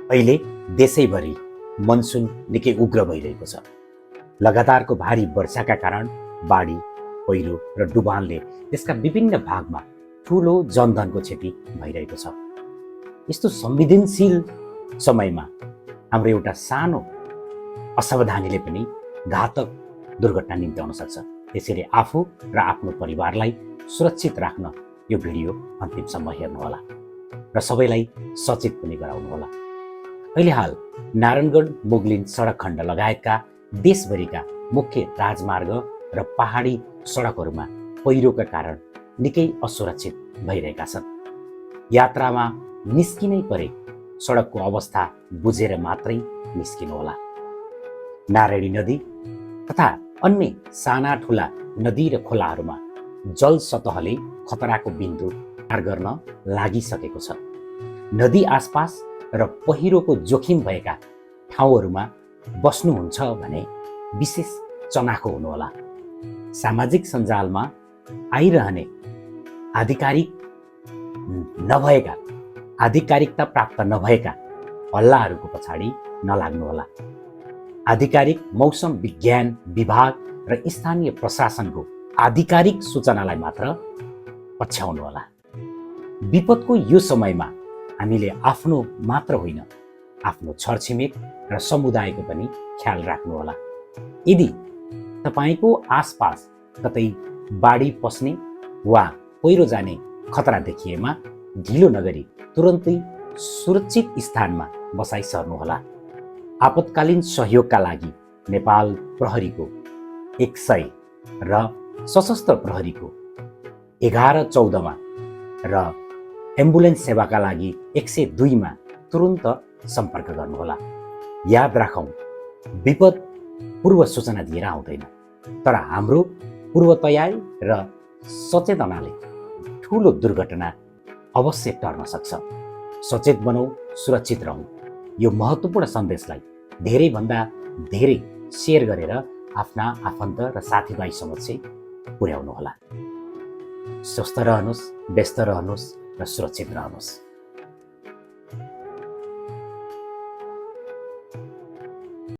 अहिले देशैभरि मनसुन निकै उग्र भइरहेको छ। लगातारको भारी वर्षाका कारण बाढी, पहिरो र डुबानले देशका विभिन्न भागमा ठुलो जनधनको क्षति भइरहेको छ। यस्तो संवेदनशील समयमा हाम्रो एउटा सानो असावधानीले पनि घातक दुर्घटना निम्त्याउन सक्छ। त्यसैले आफू र आफ्नो परिवारलाई सुरक्षित राख्न यो भिडियो अन्तिमसम्म हेर्नुहोला र सबैलाई सचेत पनि गराउनुहोला। अहिले हाल नारायणगढ मुगलिन सडक खण्ड लगायतका देशभरिका मुख्य राजमार्ग र पहाडी सडकहरूमा पहिरोका कारण निकै असुरक्षित भइरहेका छन्। यात्रामा निस्किनै परे सडकको अवस्था बुझेर मात्रै निस्किनुहोला। नारायणी नदी तथा अन्य साना ठुला नदी र खोलाहरूमा जल सतहले खतराको बिन्दु पार गर्न लागिसकेको छ। नदी आसपास र पहिरोको जोखिम भएका ठाउँहरूमा बस्नुहुन्छ भने विशेष चनाखो हुनुहोला। सामाजिक सञ्जालमा आइरहने आधिकारिकता प्राप्त नभएका हल्लाहरूको पछाडि नलाग्नुहोला। आधिकारिक मौसम विज्ञान विभाग र स्थानीय प्रशासनको आधिकारिक सूचनालाई मात्र पछ्याउनुहोला। विपदको यो समयमा हामीले आफ्नो मात्र होइन, आफ्नो छरछिमेक र समुदायको पनि ख्याल राख्नुहोला। यदि तपाईँको आसपास कतै बाढी पस्ने वा पहिरो जाने खतरा देखिएमा ढिलो नगरी तुरन्तै सुरक्षित स्थानमा बसाइ सर्नुहोला। आपतकालीन सहयोगका लागि नेपाल प्रहरीको 100 र सशस्त्र प्रहरीको 1114 र एम्बुलेन्स सेवाका लागि 102 मा तुरन्त सम्पर्क गर्नुहोला। याद राखौँ, विपद पूर्व सूचना दिएर आउँदैन, तर हाम्रो पूर्व तयारी र सचेतनाले ठुलो दुर्घटना अवश्य टर्न सक्छ। सचेत बनौँ, सुरक्षित रहौँ। यो महत्त्वपूर्ण सन्देशलाई धेरैभन्दा धेरै सेयर गरेर आफ्ना आफन्त र साथीभाइ समक्ष पुर्याउनुहोला। स्वस्थ रहनुहोस्, व्यस्त रहनुहोस् र सुरक्षित रहनुहोस्।